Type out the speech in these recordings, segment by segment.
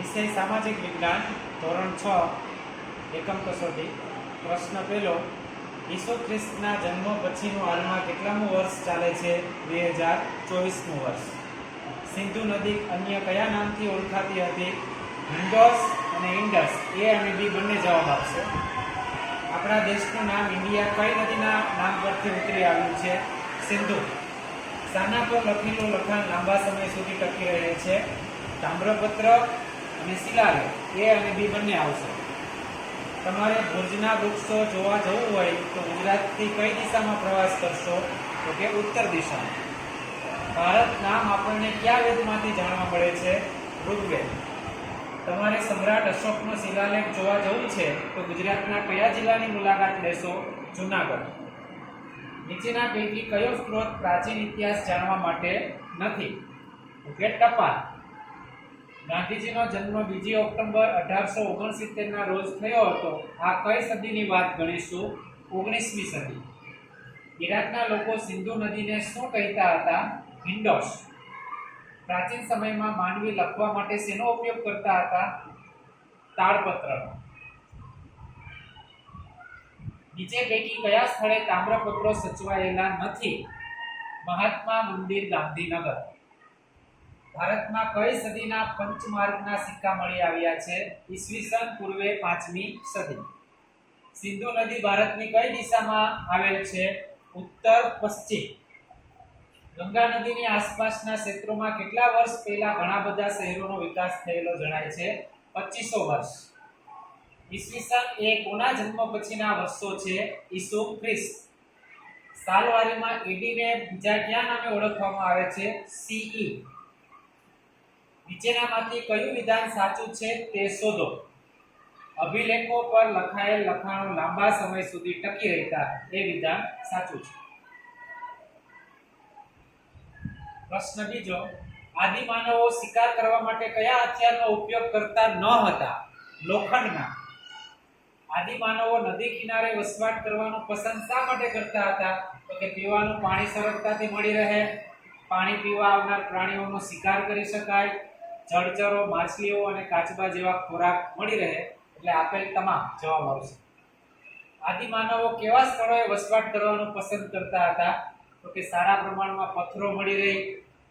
વિષય સામાજિક વિજ્ઞાન ધોરણ 6 એકમ કસોટી પ્રશ્ન પહેલો ઈસુ ખ્રિસ્તના જન્મ પછીનું હાલમાં કેટલામું વર્ષ ચાલે છે 2024મું વર્ષ સિંધુ નદી અન્ય કયા નામથી ઓળખાતી હતી ઇન્ડસ અને ઇન્ડસ એ અને બી બંને જવાબ આપશે આપણા દેશનું નામ ઇન્ડિયા કઈ નદીના નામ પરથી ઉતરી આવ્યું છે સિંધુ સાના પર લખેલું લખાણ લાંબા સમય સુધી ટકી રહે છે તામ્રપત્ર અને શિલાલેખ એ અને બી બંને આવશે તમારે ભુજના વૃક્ષો જોવા જવું હોય તો ગુજરાતથી કઈ દિશામાં પ્રવાસ કરશો તો કે ઉત્તર દિશામાં ભારત નામ આપણને કયા વેદમાંથી જાણવા મળે છે ઋગ્વેદ તમારે સમ્રાટ અશોકનો શિલાલેખ જોવા જવું છે તો ગુજરાતના કયા જિલ્લાની મુલાકાત લેશો જૂનાગઢ નીચેના પૈકી કયો સ્ત્રોત પ્રાચીન ઇતિહાસ જાણવા માટે નથી તો કે ટપાલ ગાંધીજીનો જન્મ 2 ઓક્ટોબર 1869 ના રોજ થયો હતો આ કઈ સદીની વાત ગણીશું 19મી સદી ઇરાકના લોકો સિંધુ નદીને શું કહેતા હતા ઇન્ડોસ પ્રાચીન સમયમાં માનવી લખવા માટે શેનો ઉપયોગ કરતા હતા તાડપત્રનો નીચે પૈકી કયા સ્થળે તામ્રપત્રો સચવાયેલા નથી મહાત્મા મંદિર ગાંધીનગર ભારતમાં કઈ સદીના પંચમાર્ગના સિક્કા મળી આવ્યા છે ઈસવીસન પૂર્વે 5મી સદી સિંધુ નદી ભારતની કઈ દિશામાં આવેલ છે ઉત્તર પશ્ચિમ ગંગા નદીની આસપાસના ક્ષેત્રોમાં કેટલા વર્ષ પહેલા ઘણા બધા શહેરોનો વિકાસ થયેલો જણાય છે 2500 વર્ષ ઈસવીસન એ કોના જન્મ પછીના વર્ષો છે ઈસુ ખ્રિસ્ત સાલવારીમાં એડીને બીજા કયા નામે ઓળખવામાં આવે છે સીઈ નીચેનામાંથી કયું વિધાન સાચું છે તે શોધો અભિલેખો પર લખાયેલ લખાણો લાંબા સમય સુધી ટકી રહેતા એ વિધાન સાચું છે પ્રશ્ન બીજો આદિમાનવો શિકાર કરવા માટે કયા હથિયારનો ઉપયોગ કરતા ન હતા લોખંડના આદિમાનવો નદી કિનારે વસવાટ કરવાનું પસંદ શા માટે કરતા હતા તો કે પીવાનું પાણી સરળતાથી મળી રહે પાણી પીવા આવનાર પ્રાણીઓનો શિકાર કરી શકાય જળચરો માછલીઓ અને કાચબા જેવા ખોરાક મળી રહે એટલે આપેલ તમામ જવાબ આવશે આદિમાનવો કેવા સ્થળોએ વસવાટ કરવાનું પસંદ કરતા હતા તો કે સારા પ્રમાણમાં પથ્થરો મળી રહે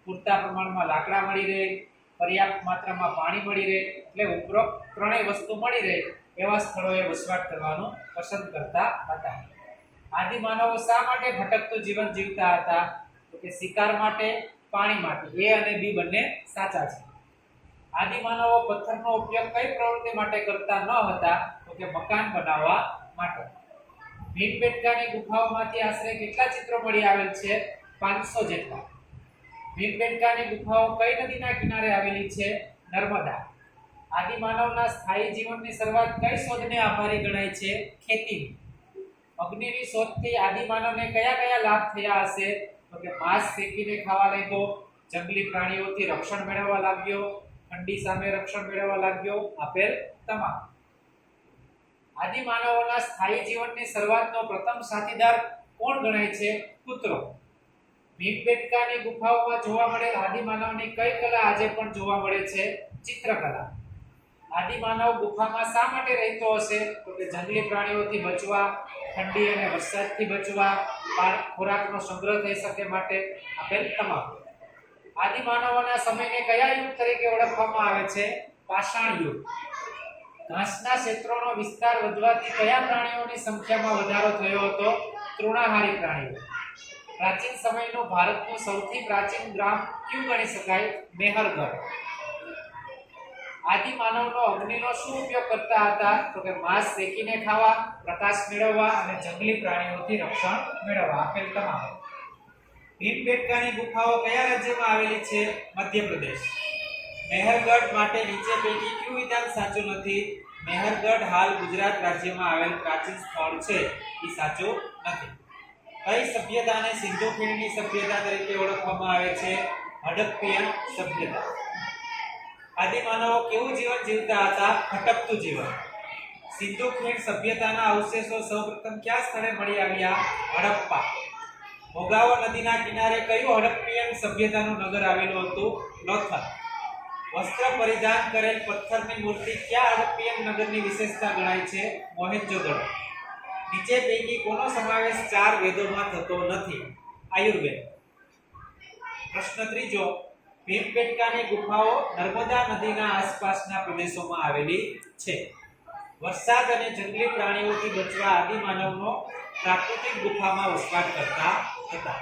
પૂરતા પ્રમાણમાં લાકડા મળી રહે પર્યાપ્ત માત્રામાં પાણી મળી રહે એટલે ઉપરોક્ત ત્રણેય વસ્તુ મળી રહે એવા સ્થળોએ વસવાટ કરવાનું પસંદ કરતા હતા આદિમાનવો શા માટે ભટકતું જીવન જીવતા હતા તો કે શિકાર માટે પાણી માટે એ અને બી બંને સાચા છે આદિમાનવો પથ્થરનો ઉપયોગ કઈ પ્રવૃત્તિ માટે કરતા ન હતા તો કે મકાન બનાવવા માટે ભીમબેટકાની ગુફાઓમાંથી આશરે કેટલા ચિત્રો મળી આવેલ છે 500 જેટલા ભીમબેટકાની ગુફાઓ કઈ નદીના કિનારે આવેલી છે નર્મદા આદિમાનવના સ્થાયી જીવનની શરૂઆત કઈ શોધને આભારી ગણાય છે ખેતી અગ્નિની શોધથી આદિમાનવને કયા કયા લાભ થયા હશે તો કે માંસ શેકીને ખાવા લાગ્યો જંગલી પ્રાણીઓથી રક્ષણ મેળવવા લાગ્યો ઠંડી સામે રક્ષણ મેળવવા લાગ્યો આપેલ તમામ આદિમાનવોના સ્થાયી જીવનની શરૂઆતનો પ્રથમ સાથીદાર કોણ ગણાય છે કૂતરો ભીમબેટકાની ગુફાઓમાં જોવા મળેલ આદિમાનવની કઈ કલા આજે પણ જોવા મળે છે ચિત્રકલા આદિમાનવ ગુફામાં શા માટે રહેતો હશે તો કે જંગલી પ્રાણીઓથી બચવા ઠંડી અને વરસાદથી બચવા ખોરાકનો સંગ્રહ થઈ શકે માટે આપેલ તમામ આદિમાનવોના સમયને કયા યુગ તરીકે ઓળખવામાં આવે છે પાષાણ યુગ ઘાસના ક્ષેત્રોનો વિસ્તાર વધવાથી કયા પ્રાણીઓની સંખ્યામાં વધારો થયો હતો તૃણાહારી પ્રાણીઓ પ્રાચીન સમયનું ભારતનું સૌથી પ્રાચીન ગ્રામ કયું ગણી શકાય મેહરગઢ આદિમાનવનો અગ્નિનો શું ઉપયોગ કરતા હતા તો કે માંસ શેકીને ખાવા પ્રકાશ મેળવવા અને જંગલી પ્રાણીઓથી રક્ષણ મેળવવા આપેલ તમામ ભીમબેટકાની ગુફાઓ કયા રાજ્યમાં આવેલી છે મધ્યપ્રદેશ મેહરગઢ માટે નીચે પૈકી કયું વિધાન સાચું નથી મેહરગઢ હાલ ગુજરાત રાજ્યમાં આવેલ પ્રાચીન સ્થળ છે એ સાચું નથી કઈ સભ્યતાને સિંધુ ખીણની સભ્યતા તરીકે ઓળખવામાં આવે છે હડપ્પીયન સભ્યતા આદિમાનવો કેવું જીવન જીવતા હતા ભટકતું જીવન સિંધુ ખીણ સભ્યતાના અવશેષો સૌપ્રથમ કયા સ્થળે મળી આવ્યા હડપ્પા ભોગાવો નદીના કિનારે કયું હડપ્પીયન સભ્યતાનું નગર આવેલું હતું લોથલ વસ્ત્ર પરિધાન કરેલ પથ્થરની મૂર્તિ કયા હડપ્પીયન નગરની વિશેષતા ગણાય છે? મોહેંજો-દડો. નીચે પૈકી કોનો સમાવેશ 4 વેદોમાં થતો નથી? આયુર્વેદ. પ્રશ્ન ત્રીજો, ભીમબેટકાની ગુફાઓ નર્મદા નદીના આસપાસના પ્રદેશોમાં આવેલી છે. વરસાદ અને જંગલી પ્રાણીઓથી બચવા આદિમાનવનો પ્રાકૃતિક ગુફામાં વસવાટ કરતા હતા.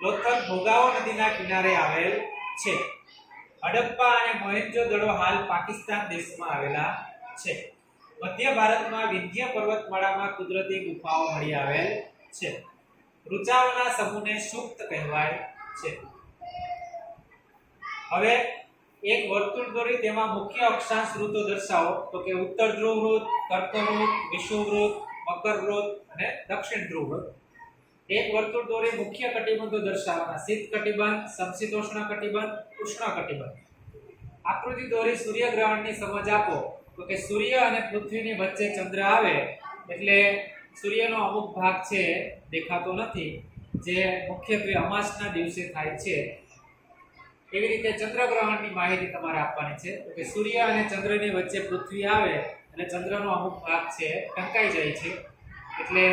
લોથલ ભોગાવો નદીના કિનારે આવેલ છે. હડપ્પા અને મોહેંજો-દડો હાલ પાકિસ્તાન દેશમાં આવેલા છે. મધ્ય ભારતમાં વિંધ્ય પર્વતમાળામાં કુદરતી ગુફાઓ મળી આવેલ છે. ઋચાઓના સમૂહને સુક્ત કહેવાય છે. હવે એક વર્તુળ દોરી તેમાં મુખ્ય અક્ષાંશ ઋતુ દર્શાવો. તો કે ઉત્તર ધ્રુવ વૃત્ત, કર્કવૃત્ત, વિષુવવૃત્ત, મકરવૃત્ત અને દક્ષિણ ધ્રુવ વૃત્ત. એક વર્તુળ દોરી મુખ્ય કટિબંધો દર્શાવવાના. શીત કટિબંધ, સમશીતોષ્ણ કટિબંધ, ઉષ્ણ કટિબંધ. આકૃતિ દોરી સૂર્યગ્રહણની સમજ આપો. તો કે સૂર્ય અને પૃથ્વીની વચ્ચે ચંદ્ર આવે એટલે સૂર્યનો અમુક ભાગ છે દેખાતો નથી, જે મુખ્યત્વે અમાસના દિવસે થાય છે. એવી રીતે ચંદ્રગ્રહણની માહિતી તમારે આપવાની છે. તો કે સૂર્ય અને ચંદ્રની વચ્ચે પૃથ્વી આવે એટલે ચંદ્રનો અમુક ભાગ છે ઢંકાઈ જાય છે, એટલે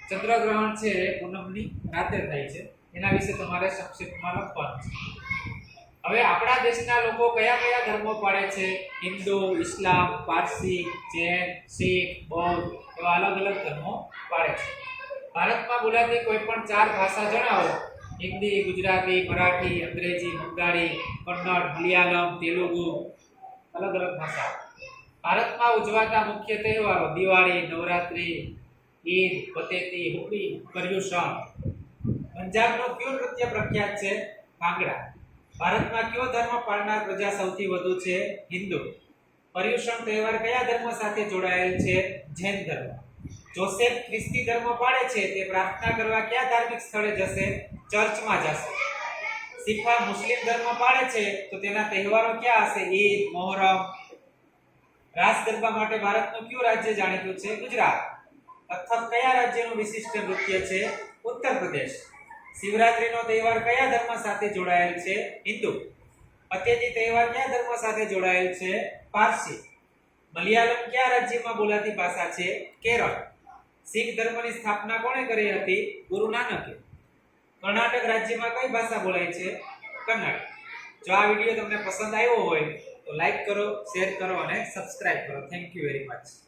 ચંદ્રગ્રહણ છે એ પૂનમની રાતે થાય છે. એના વિશે તમારે સંક્ષિપ્તમાં લખવાનું છે. હવે આપણા દેશના લોકો કયા કયા ધર્મો પાળે છે? હિન્દુ, ઇસ્લામ, પારસી, જૈન, શીખ, બૌદ્ધ એવા અલગ અલગ ધર્મો પાળે છે. ભારતમાં બોલાતી કોઈ પણ 4 ભાષા જણાવો. હિન્દી, ગુજરાતી, મરાઠી, અંગ્રેજી, બંગાળી, કન્નડ, મલયાલમ, તેલુગુ, અલગ અલગ ભાષા. ભારતમાં ઉજવાતા મુખ્ય તહેવારો દિવાળી, નવરાત્રી, ઈદ, પતેતી, હોળી, પર્યુષણ. પંજાબનું કયું નૃત્ય પ્રખ્યાત છે? ભાંગડા. ભારતમાં કયો ધર્મ પાળનાર પ્રજા સૌથી વધુ છે? હિન્દુ. પર્યુષણ તહેવાર કયા ધર્મ સાથે જોડાયેલ છે? જૈન ધર્મ. જોસેફ ખ્રિસ્તી ધર્મ પાળે છે, તે પ્રાર્થના કરવા કયા ધાર્મિક સ્થળે જશે? ચર્ચમાં જશે. શીખા મુસ્લિમ ધર્મ પાળે છે, તો તેના તહેવારો ક્યાં હશે? ઈદ, મોહરમ. રાસ ગરબા માટે ભારતનું કયું રાજ્ય જાણીતું છે? ગુજરાત. કથક કયા રાજ્યનું વિશિષ્ટ નૃત્ય છે? ઉત્તર પ્રદેશ. શિવરાત્રીનો તહેવાર કયા ધર્મ સાથે જોડાયેલ છે? હિન્દુ. પતેતી તહેવાર કયા ધર્મ સાથે જોડાયેલ છે? પારસી. મલયાલમ કયા રાજ્યમાં બોલાતી ભાષા છે? કેરળ. શીખ ધર્મની સ્થાપના કોણે કરી હતી? ગુરુ નાનકે. કર્ણાટક રાજ્યમાં કઈ ભાષા બોલાય છે? કન્નડ. જો આ વિડીયો તમને પસંદ આવ્યો હોય તો લાઈક કરો, શેર કરો અને સબસ્ક્રાઇબ કરો. Thank you very much.